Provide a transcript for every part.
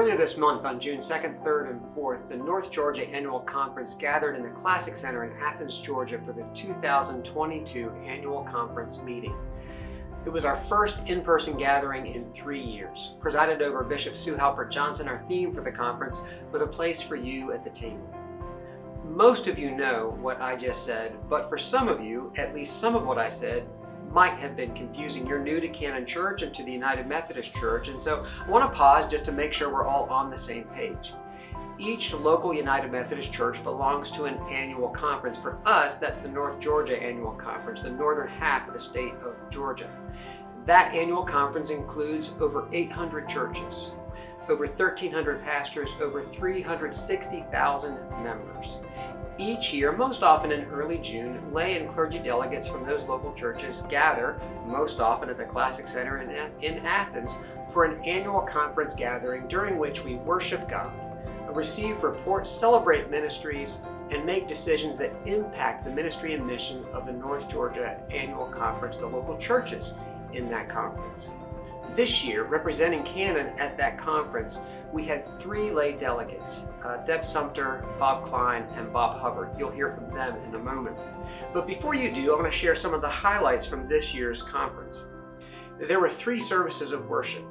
Earlier this month, on June 2nd, 3rd, and 4th, the North Georgia Annual Conference gathered in the Classic Center in Athens, Georgia for the 2022 Annual Conference meeting. It was our first in-person gathering in 3 years. Presided over Bishop Sue Halpert Johnson, our theme for the conference was a place for you at the table. Most of you know what I just said, but for some of you, at least some of what I said might have been confusing. You're new to Canon Church and to the United Methodist Church, and so I want to pause just to make sure we're all on the same page. Each local United Methodist Church belongs to an annual conference. For us, that's the North Georgia Annual Conference, the northern half of the state of Georgia. That annual conference includes over 800 churches, over 1,300 pastors, over 360,000 members. Each year, most often in early June, lay and clergy delegates from those local churches gather, most often at the Classic Center in Athens, for an annual conference gathering during which we worship God, receive reports, celebrate ministries, and make decisions that impact the ministry and mission of the North Georgia Annual Conference, the local churches in that conference. This year, representing Canon at that conference, we had 3 lay delegates, Deb Sumpter, Bob Klein, and Bob Hubbard. You'll hear from them in a moment. But before you do, I want to share some of the highlights from this year's conference. There were 3 services of worship.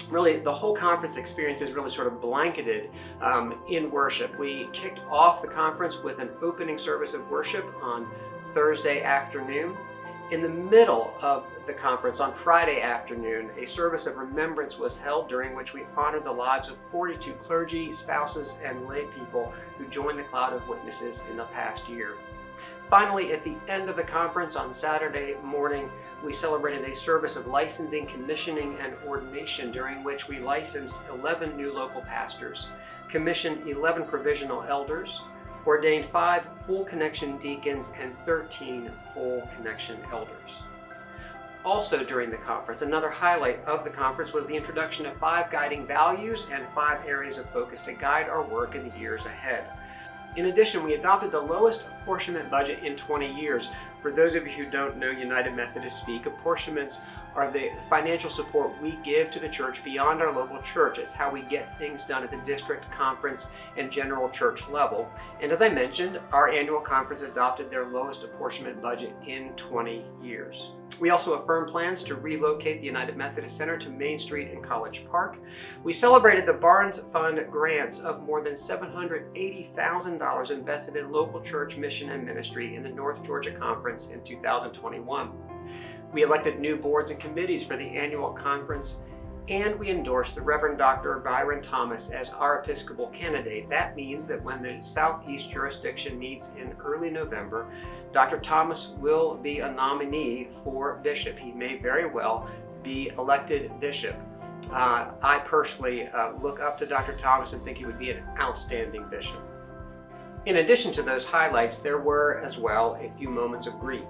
Really, the whole conference experience is really sort of blanketed in worship. We kicked off the conference with an opening service of worship on Thursday afternoon. In the middle of the conference on Friday afternoon, a service of remembrance was held during which we honored the lives of 42 clergy, spouses, and lay people who joined the cloud of witnesses in the past year. Finally, at the end of the conference on Saturday morning, we celebrated a service of licensing, commissioning, and ordination during which we licensed 11 new local pastors, commissioned 11 provisional elders, ordained 5 full connection deacons, and 13 full connection elders. Also during the conference, another highlight of the conference was the introduction of 5 guiding values and 5 areas of focus to guide our work in the years ahead. In addition, we adopted the lowest apportionment budget in 20 years. For those of you who don't know United Methodist speak, apportionments are the financial support we give to the church beyond our local church. It's how we get things done at the district, conference, and general church level. And as I mentioned, our annual conference adopted their lowest apportionment budget in 20 years. We also affirmed plans to relocate the United Methodist Center to Main Street and College Park. We celebrated the Barnes Fund grants of more than $780,000 invested in local church mission and ministry in the North Georgia Conference in 2021. We elected new boards and committees for the annual conference, and we endorsed the Reverend Dr. Byron Thomas as our Episcopal candidate. That means that when the Southeast jurisdiction meets in early November, Dr. Thomas will be a nominee for bishop. He may very well be elected bishop. I personally look up to Dr. Thomas and think he would be an outstanding bishop. In addition to those highlights, there were as well a few moments of grief.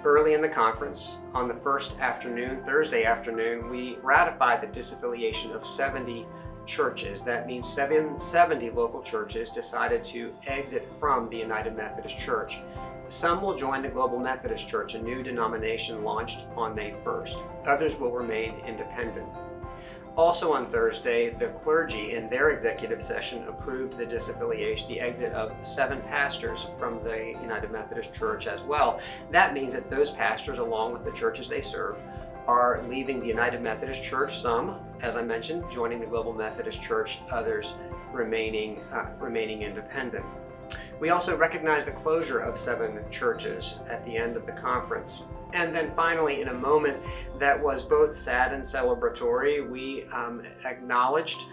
Early in the conference, on the first afternoon, Thursday afternoon, we ratified the disaffiliation of 70 churches. That means 70 local churches decided to exit from the United Methodist Church. Some will join the Global Methodist Church, a new denomination launched on May 1st. Others will remain independent. Also on Thursday, the clergy in their executive session approved the disaffiliation, the exit of 7 pastors from the United Methodist Church as well. That means that those pastors, along with the churches they serve, are leaving the United Methodist Church, some, as I mentioned, joining the Global Methodist Church, others remaining independent. We also recognized the closure of 7 churches at the end of the conference. And then finally, in a moment that was both sad and celebratory, we acknowledged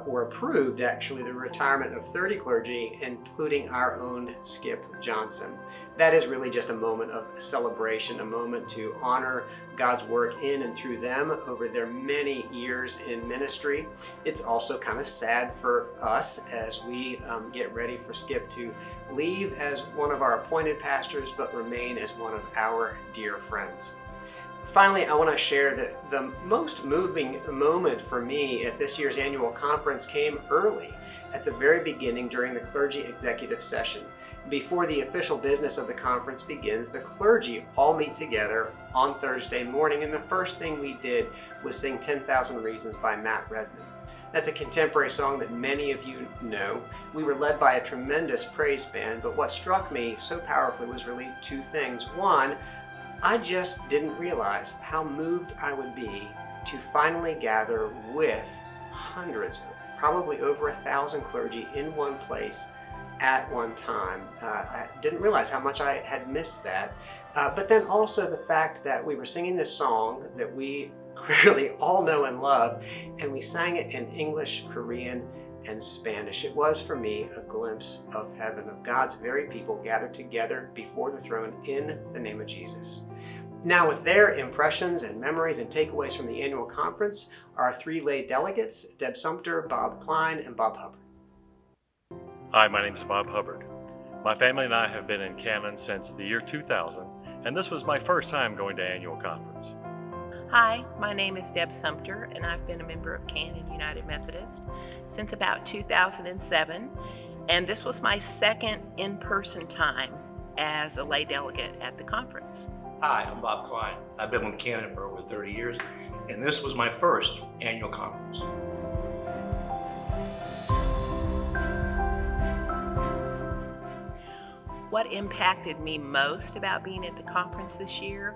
or approved actually the retirement of 30 clergy, including our own Skip Johnson. That is really just a moment of celebration, a moment to honor God's work in and through them over their many years in ministry. It's also kind of sad for us as we get ready for Skip to leave as one of our appointed pastors, but remain as one of our dear friends. Finally, I want to share that the most moving moment for me at this year's annual conference came early, at the very beginning during the clergy executive session. Before the official business of the conference begins, the clergy all meet together on Thursday morning, and the first thing we did was sing 10,000 Reasons by Matt Redman. That's a contemporary song that many of you know. We were led by a tremendous praise band, but what struck me so powerfully was really two things. One, I just didn't realize how moved I would be to finally gather with hundreds, probably over 1,000 clergy in one place at one time. I didn't realize how much I had missed that. But then also the fact that we were singing this song that we clearly all know and love, and we sang it in English, Korean, and Spanish. It was for me a glimpse of heaven, of God's very people gathered together before the throne in the name of Jesus. Now, with their impressions and memories and takeaways from the annual conference, our three lay delegates, Deb Sumpter, Bob Klein, and Bob Hubbard. Hi, my name is Bob Hubbard. My family and I have been in Canon since the year 2000, and this was my first time going to annual conference. Hi, my name is Deb Sumpter, and I've been a member of Cline United Methodist since about 2007, and this was my second in-person time as a lay delegate at the conference. Hi, I'm Bob Klein. I've been with Canon for over 30 years, and this was my first annual conference. What impacted me most about being at the conference this year,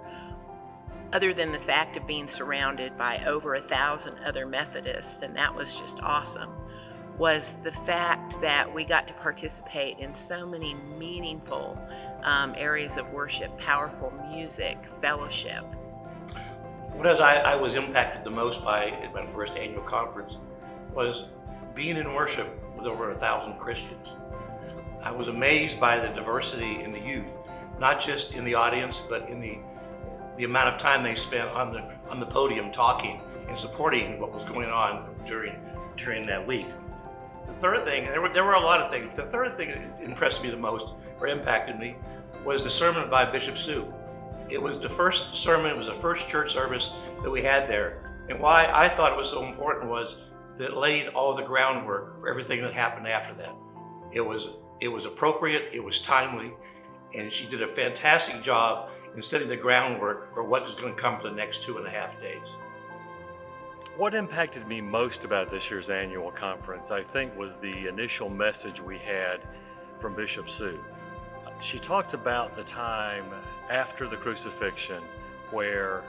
other than the fact of being surrounded by over 1,000 other Methodists, and that was just awesome, was the fact that we got to participate in so many meaningful areas of worship, powerful music, fellowship. What I was impacted the most by at my first annual conference was being in worship with over 1,000 Christians. I was amazed by the diversity in the youth, not just in the audience, but in the amount of time they spent on the podium talking and supporting what was going on during that week. The third thing, there were a lot of things. The third thing that impressed me the most, or impacted me, was the sermon by Bishop Sue. It was the first sermon, it was the first church service that we had there. And why I thought it was so important was that it laid all the groundwork for everything that happened after that. It was appropriate, it was timely, and she did a fantastic job in setting the groundwork for what is going to come for the next 2.5 days. What impacted me most about this year's annual conference, I think, was the initial message we had from Bishop Sue. She talked about the time after the crucifixion where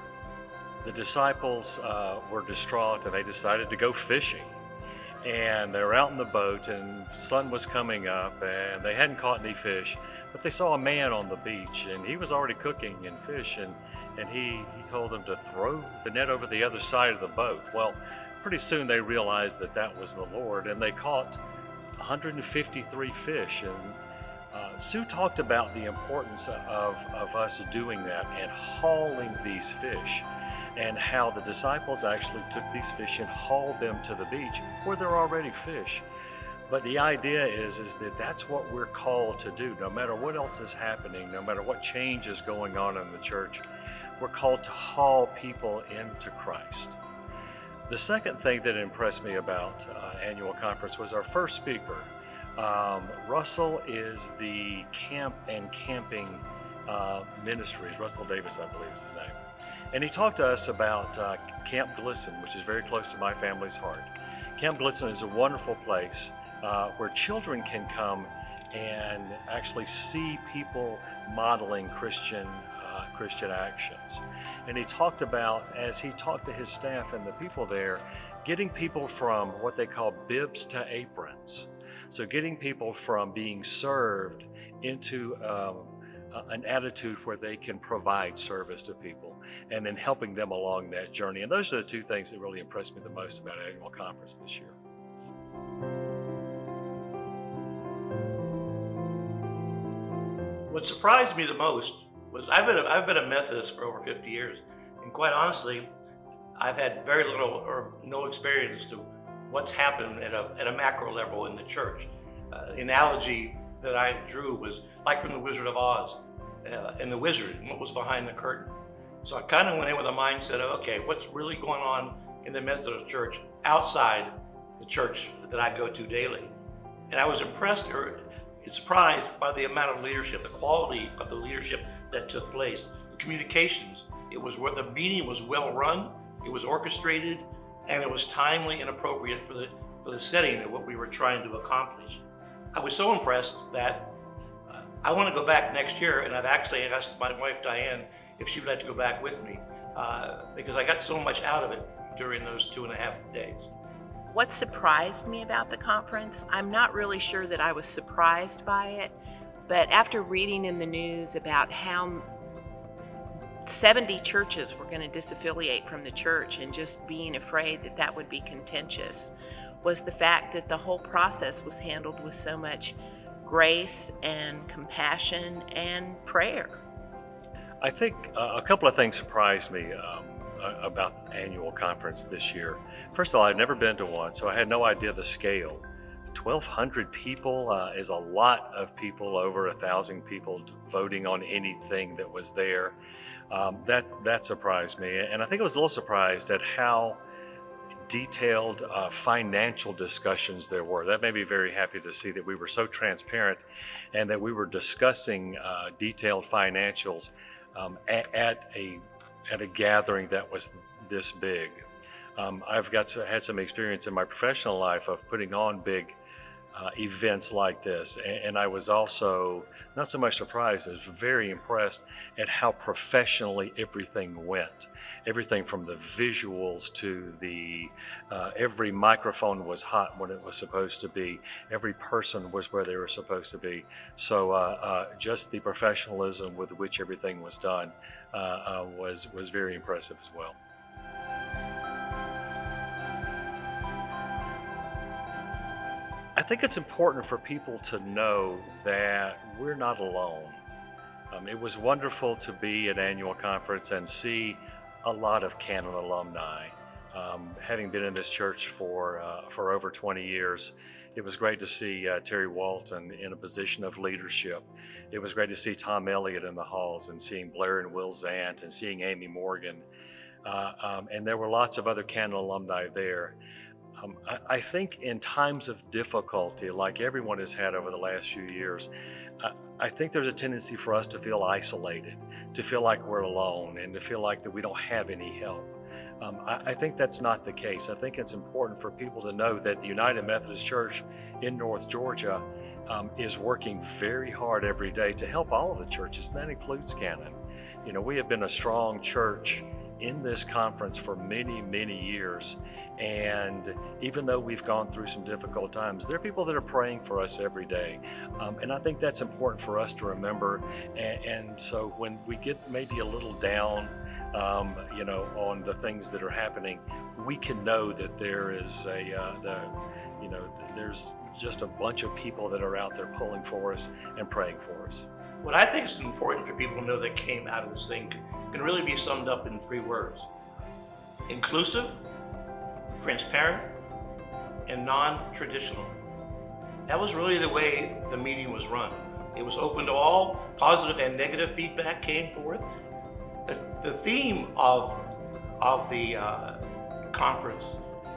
the disciples were distraught and they decided to go fishing. And they were out in the boat and sun was coming up and they hadn't caught any fish, but they saw a man on the beach and he was already cooking and fish, and he told them to throw the net over the other side of the boat. Well, pretty soon they realized that that was the Lord, and they caught 153 fish. And Sue talked about the importance of us doing that and hauling these fish, and how the disciples actually took these fish and hauled them to the beach where there are already fish. But the idea is that that's what we're called to do. No matter what else is happening, no matter what change is going on in the church, we're called to haul people into Christ. The second thing that impressed me about annual conference was our first speaker. Russell is the Camp and Camping Ministries. Russell Davis, I believe is his name. And he talked to us about Camp Glisten, which is very close to my family's heart. Camp Glisten is a wonderful place where children can come and actually see people modeling Christian actions. And he talked about, as he talked to his staff and the people there, getting people from what they call bibs to aprons. So getting people from being served into an attitude where they can provide service to people, and then helping them along that journey. And those are the two things that really impressed me the most about annual conference this year. What surprised me the most was I've been a Methodist for over 50 years, and quite honestly, I've had very little or no experience to what's happened at a macro level in the church. The analogy that I drew was like from the Wizard of Oz, and the wizard, and what was behind the curtain. So I kind of went in with a mindset of, okay, what's really going on in the Methodist church outside the church that I go to daily? And I was impressed or surprised by the amount of leadership, the quality of the leadership that took place, the communications. The meeting was well run, it was orchestrated, and it was timely and appropriate for the setting of what we were trying to accomplish. I was so impressed that I want to go back next year, and I've actually asked my wife Diane if she would like to go back with me because I got so much out of it during those 2.5 days. What surprised me about the conference, I'm not really sure that I was surprised by it, but after reading in the news about how 70 churches were going to disaffiliate from the church and just being afraid that that would be contentious, was the fact that the whole process was handled with so much grace and compassion and prayer. I think a couple of things surprised me about the annual conference this year. First of all, I'd never been to one, so I had no idea the scale. 1,200 people is a lot of people, over 1,000 people voting on anything that was there. That surprised me, and I think I was a little surprised at how detailed financial discussions there were. That made me very happy to see that we were so transparent and that we were discussing detailed financials at a gathering that was this big. I've had some experience in my professional life of putting on big events like this, and I was also not so much surprised, I was very impressed at how professionally everything went. Everything from the visuals to the every microphone was hot when it was supposed to be. Every person was where they were supposed to be. So just the professionalism with which everything was done was very impressive as well. I think it's important for people to know that we're not alone. It was wonderful to be at annual conference and see a lot of Canon alumni. Having been in this church for over 20 years, it was great to see Terry Walton in a position of leadership. It was great to see Tom Elliott in the halls and seeing Blair and Will Zant and seeing Amy Morgan. And there were lots of other Canon alumni there. I think in times of difficulty, like everyone has had over the last few years, I think there's a tendency for us to feel isolated, to feel like we're alone, and to feel like that we don't have any help. I think that's not the case. I think it's important for people to know that the United Methodist Church in North Georgia is working very hard every day to help all of the churches, and that includes Canon. You know, we have been a strong church in this conference for many, many years. And even though we've gone through some difficult times, there are people that are praying for us every day. And I think that's important for us to remember. And so when we get maybe a little down, on the things that are happening, we can know that there is there's just a bunch of people that are out there pulling for us and praying for us. What I think is important for people to know that came out of this thing can really be summed up in 3 words: inclusive, transparent, and non-traditional. That was really the way the meeting was run. It was open to all. Positive and negative feedback came forth. The theme of the conference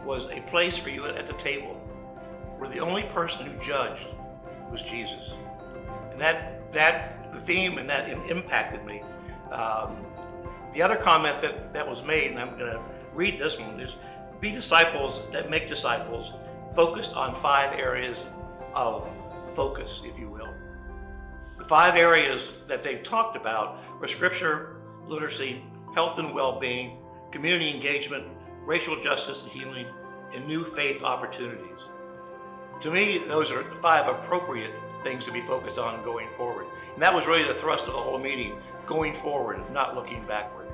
was a place for you at the table where the only person who judged was Jesus. And that the theme and that impacted me. The other comment that was made, and I'm going to read this one, is be disciples that make disciples, focused on 5 areas of focus, if you will. The 5 areas that they talked about were scripture, literacy, health and well-being, community engagement, racial justice and healing, and new faith opportunities. To me, those are 5 appropriate things to be focused on going forward. And that was really the thrust of the whole meeting, going forward, not looking backward.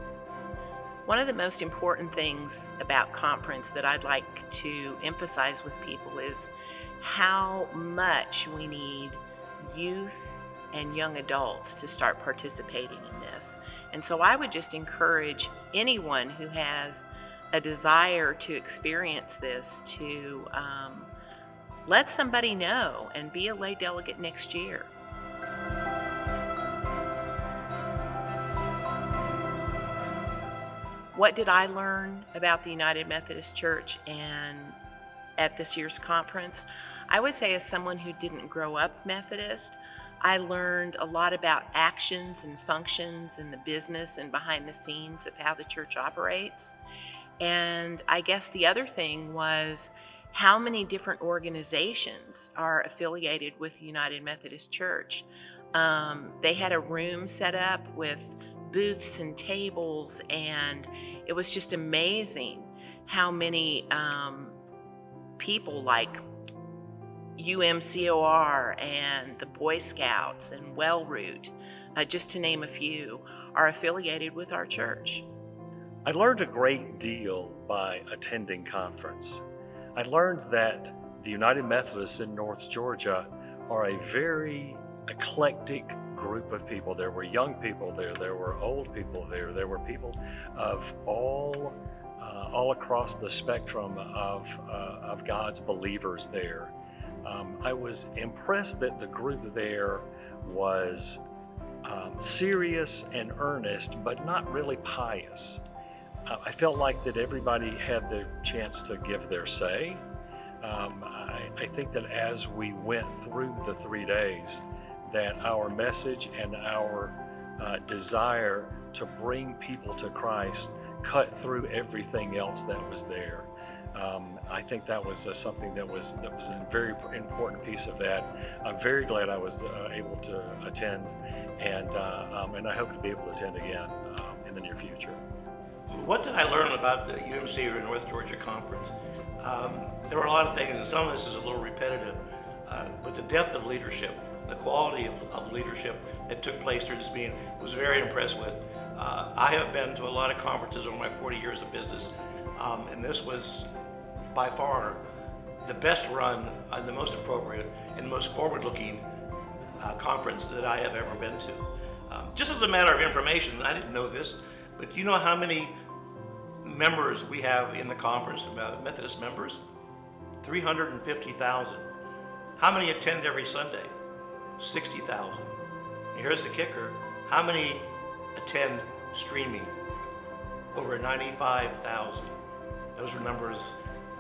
One of the most important things about conference that I'd like to emphasize with people is how much we need youth and young adults to start participating in this. And so I would just encourage anyone who has a desire to experience this to let somebody know and be a lay delegate next year. What did I learn about the United Methodist Church and at this year's conference? I would say, as someone who didn't grow up Methodist, I learned a lot about actions and functions and the business and behind the scenes of how the church operates. And I guess the other thing was how many different organizations are affiliated with the United Methodist Church. They had a room set up with booths and tables, and it was just amazing how many people like UMCOR and the Boy Scouts and Wellroot, just to name a few, are affiliated with our church. I learned a great deal by attending conference. I learned that the United Methodists in North Georgia are a very eclectic group of people. There were young people there were old people there were people of all across the spectrum of God's believers there. I was impressed that the group there was serious and earnest, but not really pious. I felt like that everybody had the chance to give their say. I think that as we went through the 3 days, that our message and our desire to bring people to Christ cut through everything else that was there. I think that was something that was a very important piece of that. I'm very glad I was able to attend, and I hope to be able to attend again in the near future. What did I learn about the UMC or North Georgia Conference? There were a lot of things, and some of this is a little repetitive, but the depth of leadership, the quality of leadership that took place during this meeting, was very impressed with. I have been to a lot of conferences over my 40 years of business, and this was by far the best run, the most appropriate, and the most forward-looking conference that I have ever been to. Just as a matter of information, I didn't know this, but do you know how many members we have in the conference, Methodist members? 350,000. How many attend every Sunday? 60,000. And here's the kicker. How many attend streaming? Over 95,000. Those were numbers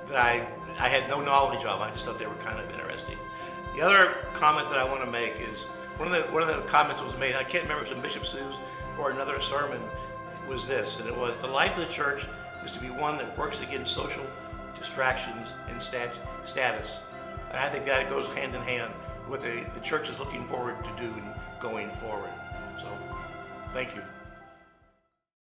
that I had no knowledge of. I just thought they were kind of interesting. The other comment that I want to make is one of the comments that was made, I can't remember if it was in Bishop Sue's or another sermon, was this, and it was, the life of the church is to be one that works against social distractions and status. And I think that goes hand in hand with the church is looking forward to doing going forward. So, thank you.